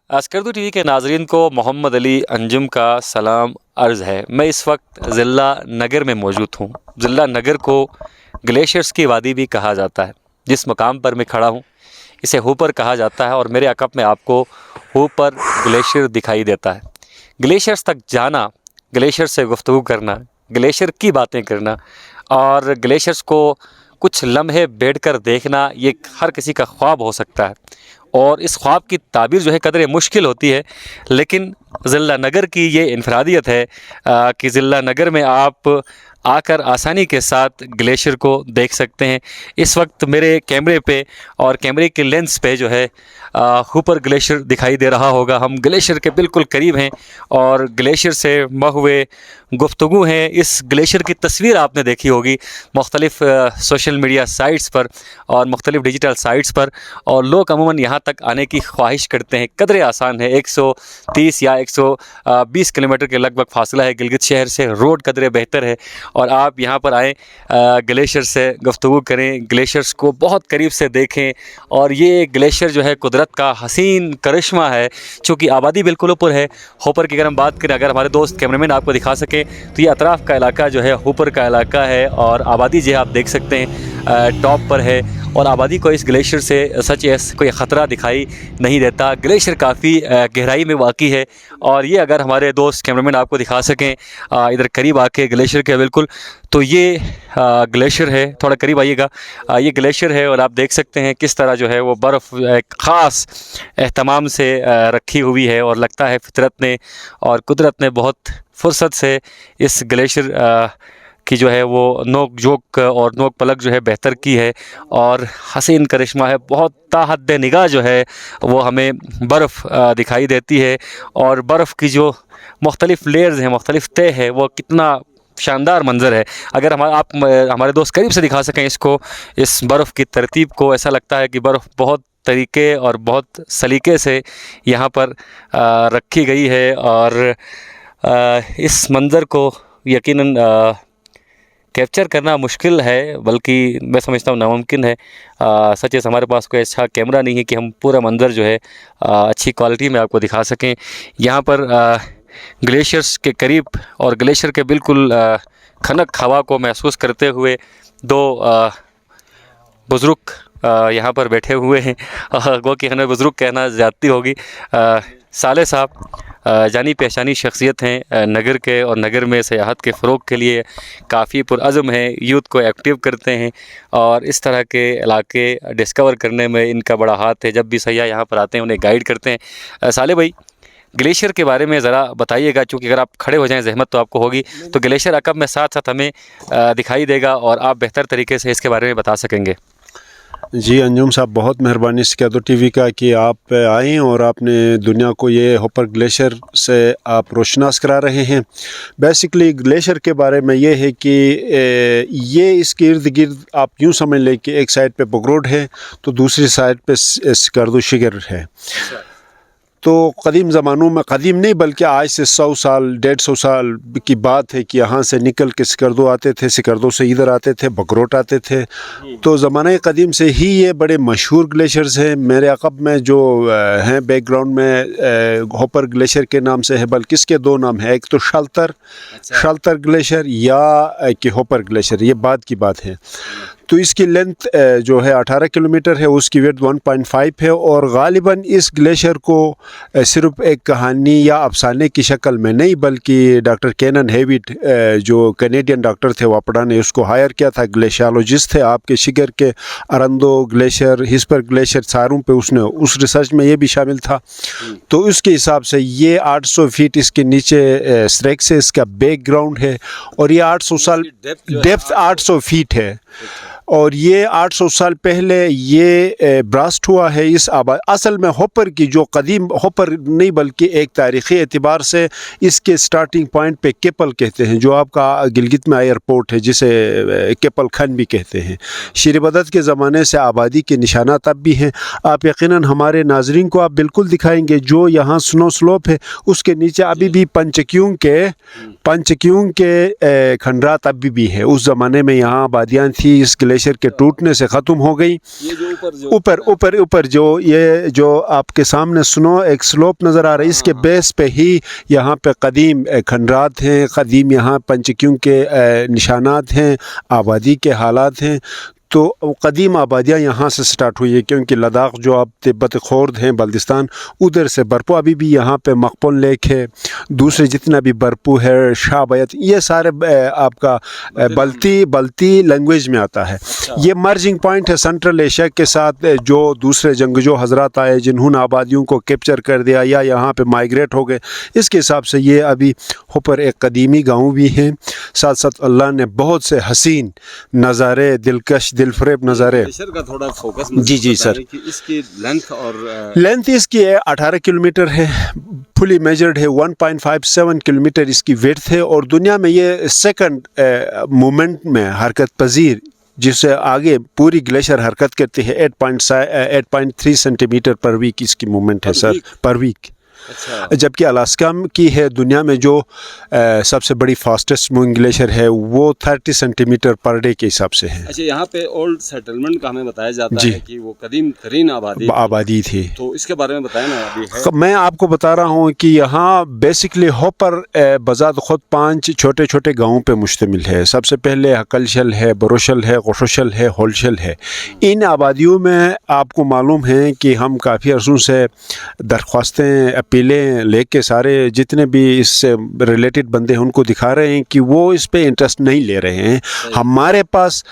Skardu T V کے ناظرین کو محمد علی انجم کا سلام عرض ہے۔ میں اس وقت ضلع نگر میں موجود ہوں۔ ضلع نگر کو گلیشیئرز کی وادی بھی کہا جاتا ہے۔ جس مقام پر میں کھڑا ہوں اسے ہوپر کہا جاتا ہے، اور میرے عقب میں آپ کو ہوپر گلیشیئر دکھائی دیتا ہے۔ گلیشیئرز تک جانا، گلیشیئر سے گفتگو کرنا، گلیشیئر کی باتیں کرنا اور گلیشیئرز کو کچھ لمحے بیٹھ کر دیکھنا، یہ ہر کسی کا خواب ہو سکتا ہے، اور اس خواب کی تعبیر جو ہے قدرے مشکل ہوتی ہے، لیکن ضلع نگر کی یہ انفرادیت ہے کہ ضلع نگر میں آپ آ کر آسانی کے ساتھ گلیشیئر کو دیکھ سکتے ہیں۔ اس وقت میرے کیمرے پہ اور کیمرے کے لینس پہ جو ہے ہوپر گلیشیئر دکھائی دے رہا ہوگا۔ ہم گلیشیئر کے بالکل قریب ہیں اور گلیشیئر سے محوے گفتگو ہیں۔ اس گلیشیئر کی تصویر آپ نے دیکھی ہوگی مختلف سوشل میڈیا سائٹس پر اور مختلف ڈیجیٹل سائٹس پر، اور لوگ عموماً یہاں تک آنے کی خواہش کرتے ہیں۔ قدرے آسان ہے، 130 یا 120 کلومیٹر کے لگ بھگ فاصلہ ہے گلگت شہر سے۔ روڈ قدرے بہتر ہے، اور آپ یہاں پر آئیں، گلیشیئر سے گفتگو کریں، گلیشیئرز کو بہت قریب سے دیکھیں۔ اور یہ گلیشیئر جو ہے قدرت کا حسین کرشمہ ہے، چونکہ آبادی بالکل اوپر ہے۔ ہوپر کی اگر ہم بات کریں، اگر ہمارے دوست کیمرہ مین آپ کو دکھا سکیں تو یہ اطراف کا علاقہ جو ہے ہوپر کا علاقہ ہے، اور آبادی جو ہے آپ دیکھ سکتے ہیں ٹاپ پر ہے، اور آبادی کو اس گلیشیئر سے سچ کوئی خطرہ دکھائی نہیں دیتا۔ گلیشیئر کافی گہرائی میں واقع ہے، اور یہ اگر ہمارے دوست کیمرہ مین آپ کو دکھا سکیں ادھر قریب آ کے گلیشیئر کے بالکل، تو یہ گلیشیئر ہے۔ تھوڑا قریب آئیے گا، یہ گلیشیئر ہے، اور آپ دیکھ سکتے ہیں کس طرح جو ہے وہ برف ایک خاص اہتمام سے رکھی ہوئی ہے، اور لگتا ہے فطرت نے اور قدرت نے بہت فرصت سے اس گلیشیئر کی جو ہے وہ نوک جھوک اور نوک پلک جو ہے بہتر کی ہے، اور حسین کرشمہ ہے۔ بہت تا حد نگاہ جو ہے وہ ہمیں برف دکھائی دیتی ہے، اور برف کی جو مختلف لیئرز ہیں، مختلف تہ ہے، وہ کتنا شاندار منظر ہے۔ اگر آپ ہمارے دوست قریب سے دکھا سکیں اس کو، اس برف کی ترتیب کو، ایسا لگتا ہے کہ برف بہت طریقے اور بہت سلیقے سے یہاں پر رکھی گئی ہے، اور اس منظر کو یقیناً کیپچر کرنا مشکل ہے، بلکہ میں سمجھتا ہوں ناممکن ہے۔ سچ ہمارے پاس کوئی اچھا کیمرہ نہیں ہے کہ ہم پورا منظر جو ہے اچھی کوالٹی میں آپ کو دکھا سکیں۔ یہاں پر گلیشیئرز کے قریب اور گلیشیئر کے بالکل کھنک ہوا کو محسوس کرتے ہوئے دو بزرگ یہاں پر بیٹھے ہوئے ہیں، گو کہ ہمیں بزرگ کہنا زیادتی ہوگی۔ صالح صاحب جانی پہچانی شخصیت ہیں نگر کے، اور نگر میں سیاحت کے فروغ کے لیے کافی پرعزم ہیں، یوتھ کو ایکٹیو کرتے ہیں، اور اس طرح کے علاقے ڈسکور کرنے میں ان کا بڑا ہاتھ ہے۔ جب بھی سیاح یہاں پر آتے ہیں انہیں گائیڈ کرتے ہیں۔ صالح بھائی، گلیشیئر کے بارے میں ذرا بتائیے گا، چونکہ اگر آپ کھڑے ہو جائیں زحمت تو آپ کو ہوگی، تو گلیشیئر عقب میں ساتھ ساتھ ہمیں دکھائی دے گا، اور آپ بہتر طریقے سے اس کے بارے میں بتا سکیں گے۔ جی انجم صاحب، بہت مہربانی اسکردو ٹی وی کا کہ آپ آئیں اور آپ نے دنیا کو یہ ہوپر گلیشیئر سے آپ روشناس کرا رہے ہیں۔ بیسکلی گلیشیئر کے بارے میں یہ ہے کہ یہ اس کے ارد گرد آپ یوں سمجھ لیں کہ ایک سائڈ پہ بگروڈ ہے تو دوسری سائڈ پہ اسکردو شگر ہے۔ تو قدیم زمانوں میں، قدیم نہیں بلکہ آج سے 100 سال 150 سال کی بات ہے کہ یہاں سے نکل کے سکردو آتے تھے، سکردو سے ادھر آتے تھے، بگروٹ آتے تھے۔ تو زمانہ قدیم سے ہی یہ بڑے مشہور گلیشیئرز ہیں۔ میرے عقب میں جو ہیں بیک گراؤنڈ میں ہوپر گلیشیئر کے نام سے ہے، بلکہ اس کے دو نام ہیں، ایک تو شالتر گلیشیئر یا کہ ہوپر گلیشیئر، یہ بعد کی بات ہے۔ تو اس کی لینتھ جو ہے 18 کلومیٹر ہے، اس کی ویڈتھ 1.5 ہے، اور غالباً اس گلیشیئر کو صرف ایک کہانی یا افسانے کی شکل میں نہیں، بلکہ ڈاکٹر کینن ہیوٹ جو کینیڈین ڈاکٹر تھے، واپڈا نے اس کو ہائر کیا تھا، گلیشیالوجسٹ تھے آپ کے شگر کے ارندو گلیشیئر، ہسپر گلیشیئر ساروں پہ اس نے اس ریسرچ میں یہ بھی شامل تھا۔ تو اس کے حساب سے یہ 800 فیٹ اس کے نیچے سریک سے اس کا بیک گراؤنڈ ہے، اور یہ 800 سال ڈیپتھ 800 فیٹ ہے، اور یہ 800 سال پہلے یہ براسٹ ہوا ہے اس اصل میں ہوپر کی جو قدیم ہوپر نہیں بلکہ ایک تاریخی اعتبار سے اس کے سٹارٹنگ پوائنٹ پہ کیپل کہتے ہیں، جو آپ کا گلگت میں ایئرپورٹ ہے جسے کیپل کھن بھی کہتے ہیں۔ شیر بدت کے زمانے سے آبادی کے نشانات اب بھی ہیں۔ آپ یقیناً ہمارے ناظرین کو آپ بالکل دکھائیں گے جو یہاں سنو سلوپ ہے، اس کے نیچے ابھی بھی پنچکیوں کے کھنڈرات ابھی بھی ہے۔ اس زمانے میں یہاں آبادیاں تھیں، اس گلیشیئر ग्लेशियर के टूटने से ख़त्म हो गई। ये जो ऊपर जो ये जो आपके सामने स्नो एक स्लोप नज़र आ रहा है, इसके बेस पे ही यहाँ पे कदीम खंडरात हैं, कदीम यहाँ पंचक्यों के निशानात हैं, आबादी के हालात हैं। तो कदीम आबादियाँ यहाँ से स्टार्ट हुई है, क्योंकि लद्दाख जो आप तिब्बत खोर्द हैं बल्दिस्तान, उधर से बरपू, अभी भी यहाँ पे मकपुन लेक है, दूसरे जितना भी बरपू है, शाहबयत, ये सारे आपका बल्ती लैंग्वेज में आता है। ये मर्जिंग पॉइंट है सेंट्रल एशिया के साथ। जो दूसरे जंगजू हजरात आए जिन्होंने आबादियों को कैप्चर कर दिया या यहाँ पे माइग्रेट हो गए, इसके हिसाब से ये अभी ऊपर एक कदीमी गाँव भी है। साथ साथ अल्लाह ने बहुत से हसीन नज़ारे, दिलकश दिलफरेब नज़ारे। का थोड़ा फोकस जी सर, कि इसकी लेंथ इसकी 18 किलोमीटर है, फुली मेजर्ड है, 1.57 किलोमीटर इसकी विड्थ है, और दुनिया में ये सेकंड मूवमेंट में हरकत पजीर, जिससे आगे पूरी ग्लेशियर हरकत करती है। 8.3 सेंटीमीटर पर वीक इसकी मूवमेंट है सर, पर वीक। अच्छा। जबकि अलास्का की है दुनिया में जो सबसे बड़ी फास्टेस्ट मूविंग ग्लेशियर है, वो 30 सेंटीमीटर पर डे के हिसाब से है। अच्छा, यहाँ पे ओल्ड सेटलमेंट का हमें बताया जाता है कि वो कदीम तरीन आबादी थी, तो इसके बारे में बताया ना अभी है। मैं आपको बता रहा हूँ कि यहाँ बेसिकली होपर बजात खुद 5 छोटे छोटे गाँवों पे मुश्तमिल है। सबसे पहले हकलशल है, बरोशल है, गुशल है, होलशल है। इन आबादियों में आपको मालूम है कि हम काफ़ी अरसों से दरख्वास्तें, अपीलें लेके सारे जितने भी इससे रिलेटेड बंदे हैं उनको दिखा रहे हैं कि वो इस पे इंटरेस्ट नहीं ले रहे हैं। हमारे पास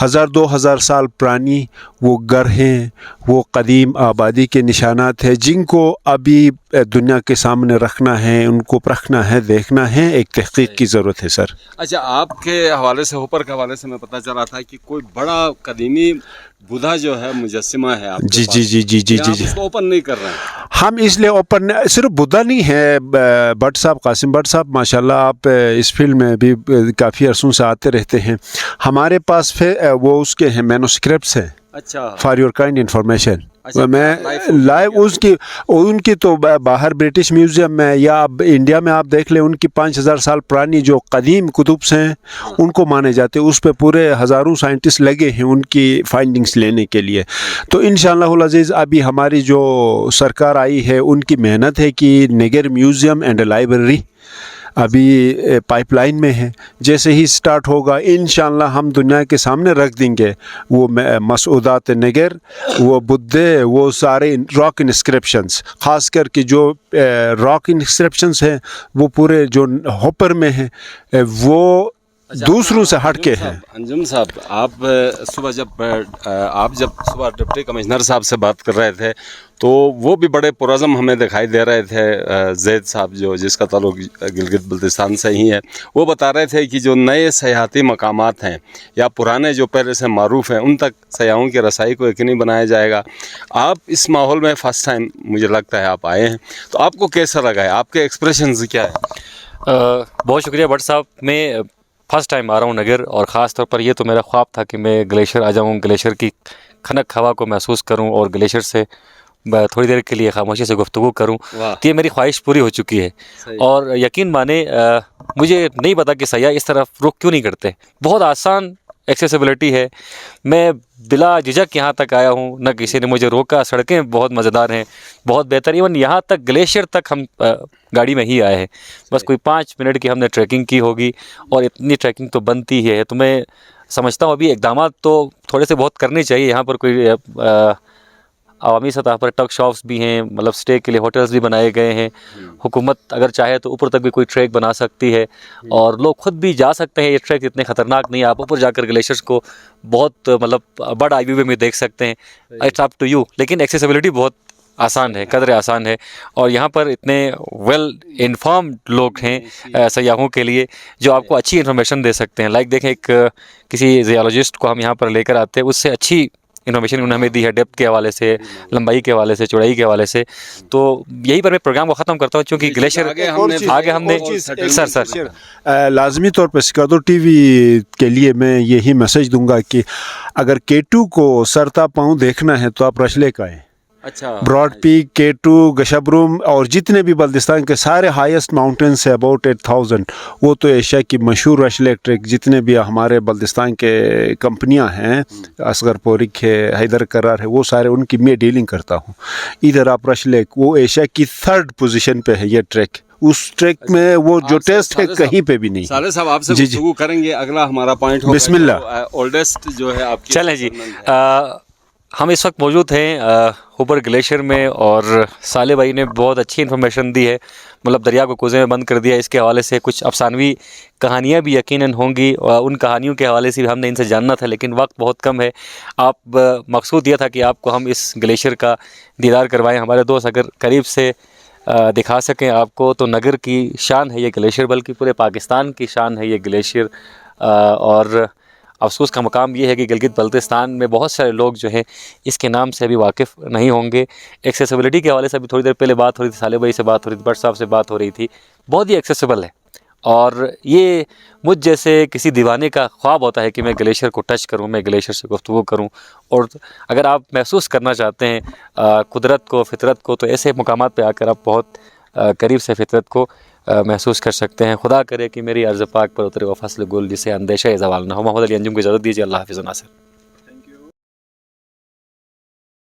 1000-2000 साल पुरानी वो घर हैं, वो कदीम आबादी के निशानात हैं, जिनको अभी दुनिया के सामने रखना है, उनको परखना है, देखना है, एक तहकीक की ज़रूरत है सर। अच्छा, आपके हवाले से, होपर के हवाले से मैं पता चला था कि कोई बड़ा कदीमी बुधा जो है मुजस्सिमा है आपके जी पास। जी जी जी जी जी जी उसको ओपन नहीं कर रहे हैं हम, इसलिए ओपन सिर्फ बुद्धा नहीं है। भट्ट साहब, कासिम भट्ट साहब, माशाल्लाह आप इस फील्ड में भी काफ़ी अरसों से आते रहते हैं। हमारे पास फिर वो उसके हैं मैनोस्क्रिप्ट्स हैं। अच्छा, फॉर योर काइंड इंफॉर्मेशन। अच्छा, मैं लाइव उनकी तो बाहर ब्रिटिश म्यूज़ियम में या आप इंडिया में आप देख लें, उनकी 5000 साल पुरानी जो कदीम कुतुब्स हैं उनको माने जाते हैं। उस पे पूरे हज़ारों साइंटिस्ट लगे हैं उनकी फाइंडिंग्स लेने के लिए। तो इंशाअल्लाह अज़ीज़ अभी हमारी जो सरकार आई है उनकी मेहनत है कि निगर म्यूज़ियम एंड लाइब्रेरी अभी पाइपलाइन में है। जैसे ही स्टार्ट होगा इंशाअल्लाह हम दुनिया के सामने रख देंगे वो मसूदात निगर, वो बुद्धे, वो सारे रॉक इंस्क्रिप्शंस, ख़ास करके जो रॉक इंस्क्रिप्शंस हैं वो पूरे जो होपर में हैं वो दूसरों से हट के हैं। अंजुम साहब, आप जब सुबह डिप्टी कमिश्नर साहब से बात कर रहे थे तो वो भी बड़े पुरज़म हमें दिखाई दे रहे थे। जैद साहब जो जिसका ताल्लुक गिलगित बल्तिस्तान से ही है, वो बता रहे थे कि जो नए सयाहती मकामात हैं या पुराने जो पहले से मारूफ़ हैं उन तक सयाहों की रसाई को यकीनी बनाया जाएगा। आप इस माहौल में फ़र्स्ट टाइम मुझे लगता है आप आए हैं, तो आपको कैसा लगा है, आपके एक्सप्रेशंस क्या है? बहुत शुक्रिया भट्ट साहब। मैं फ़र्स्ट टाइम आ रहा हूँ नगर, और ख़ास तौर पर ये तो मेरा ख्वाब था कि मैं ग्लेशियर आ जाऊँ, ग्लेशियर की खनक हवा को महसूस करूँ और ग्लेशियर से थोड़ी देर के लिए खामोशी से गुफ्तगू करूँ। तो ये मेरी ख्वाहिश पूरी हो चुकी है। और यकीन माने मुझे नहीं पता कि सयाह इस तरफ रुख क्यों नहीं करते। बहुत आसान एक्सेसिबिलिटी है, मैं बिला झिझक यहाँ तक आया हूँ, न किसी ने मुझे रोका। सड़कें बहुत मज़ेदार हैं, बहुत बेहतर। इवन यहाँ तक ग्लेशियर तक हम गाड़ी में ही आए हैं। बस कोई 5 मिनट की हमने ट्रैकिंग की होगी, और इतनी ट्रैकिंग तो बनती ही है। तो मैं समझता हूँ अभी इक़दामात तो थोड़े से बहुत करने चाहिए। यहाँ पर कोई अवामी सतह पर टक शॉप्स भी हैं, मतलब स्टे के लिए होटल्स भी बनाए गए हैं। हुकूमत अगर चाहे तो ऊपर तक भी कोई ट्रैक बना सकती है, और लोग खुद भी जा सकते हैं। ये ट्रैक इतने ख़तरनाक नहीं है, आप ऊपर जाकर ग्लेशियर्स को बहुत मतलब बड़ा आई व्यू में देख सकते हैं। इट्स अप टू यू, लेकिन एक्सेसिबिलिटी बहुत आसान है, कदर आसान है। और यहाँ पर इतने वेल इन्फॉर्म्ड लोग हैं सयाहों के लिए, जो आपको अच्छी इन्फॉर्मेशन दे सकते हैं। लाइक देखें, एक किसी जियोलॉजिस्ट को हम यहाँ पर लेकर आते हैं, उससे अच्छी इन्फॉर्मेशन उन्होंने हमें दी है, डेप्थ के हवाले से, लंबाई के हवाले से, चौड़ाई के हवाले से। तो यही पर मैं प्रोग्राम को ख़त्म करता हूँ, क्योंकि ग्लेशियर आगे हमने सर लाजमी तौर पर सिकादो टीवी के लिए मैं यही मैसेज दूंगा कि अगर K2 को सरता पाँव देखना है तो आप रशले का आएँ। अच्छा ब्रॉड पीक, K2, गशाबरूम और जितने भी बल्दिस्तान के सारे हाईएस्ट माउंटेन्स है अबाउट 8000, वो तो एशिया की मशहूर रश इलेक्ट्रिक, जितने भी हमारे बल्दिस्तान के कंपनियां हैं, असगर पोरिक है, हैदर करार है, वो सारे उनकी मैं डीलिंग करता हूँ। इधर आप रश लेक, वो एशिया की 3rd पोजीशन पे है ये ट्रैक। उस ट्रैक में वो जो टेस्ट है कहीं पे भी नहीं। साले साहब आपसे जी, जी। गुफ्तगू करेंगे, अगला हमारा पॉइंट होगा बिस्मिल्लाह। ओल्डेस्ट जो है आपकी चलें जी। संबंध है। हम इस वक्त मौजूद हैं ऊपर ग्लेशियर में, और साले भाई ने बहुत अच्छी इन्फॉर्मेशन दी है, मतलब दरिया को कुएं में बंद कर दिया। इसके हवाले से कुछ अफसानवी कहानियाँ भी यकीनन होंगी, और उन कहानियों के हवाले से भी हमने इनसे जानना था, लेकिन वक्त बहुत कम है। आप मकसूद यह था कि आपको हम इस ग्लेशियर का दीदार करवाएं। हमारे दोस्त अगर करीब से दिखा सकें आपको, तो नगर की शान है ये ग्लेशियर, बल्कि पूरे पाकिस्तान की शान है ये ग्लेशियर। और अफसोस का मकाम ये है कि गिलगित बल्तिस्तान में बहुत सारे लोग जो हैं इसके नाम से अभी वाकिफ़ नहीं होंगे। एक्सेसिबिलिटी के हवाले से अभी थोड़ी देर पहले बात हो रही थी, साले भाई से बात हो रही थी, भट्ट साहब से बात हो रही थी। बहुत ही एक्सेसिबल है, और ये मुझ जैसे किसी दीवाने का ख्वाब होता है कि मैं ग्लेशियर को टच करूं, मैं ग्लेशियर से गुफ्तगू करूं। और अगर आप महसूस करना चाहते हैं कुदरत को, फितरत को, तो ऐसे मकामात पे आकर आप बहुत करीब से फितरत को महसूस कर सकते हैं। खुदा करे कि मेरी अर्ज़ पाक पर उतरे व फसल गुल, जिसे अंदेशा ज़वाल ना हो। मोहम्मद अली अंजुम को इजाज़त दीजिए। अल्लाह हाफ़िज़ नासिर।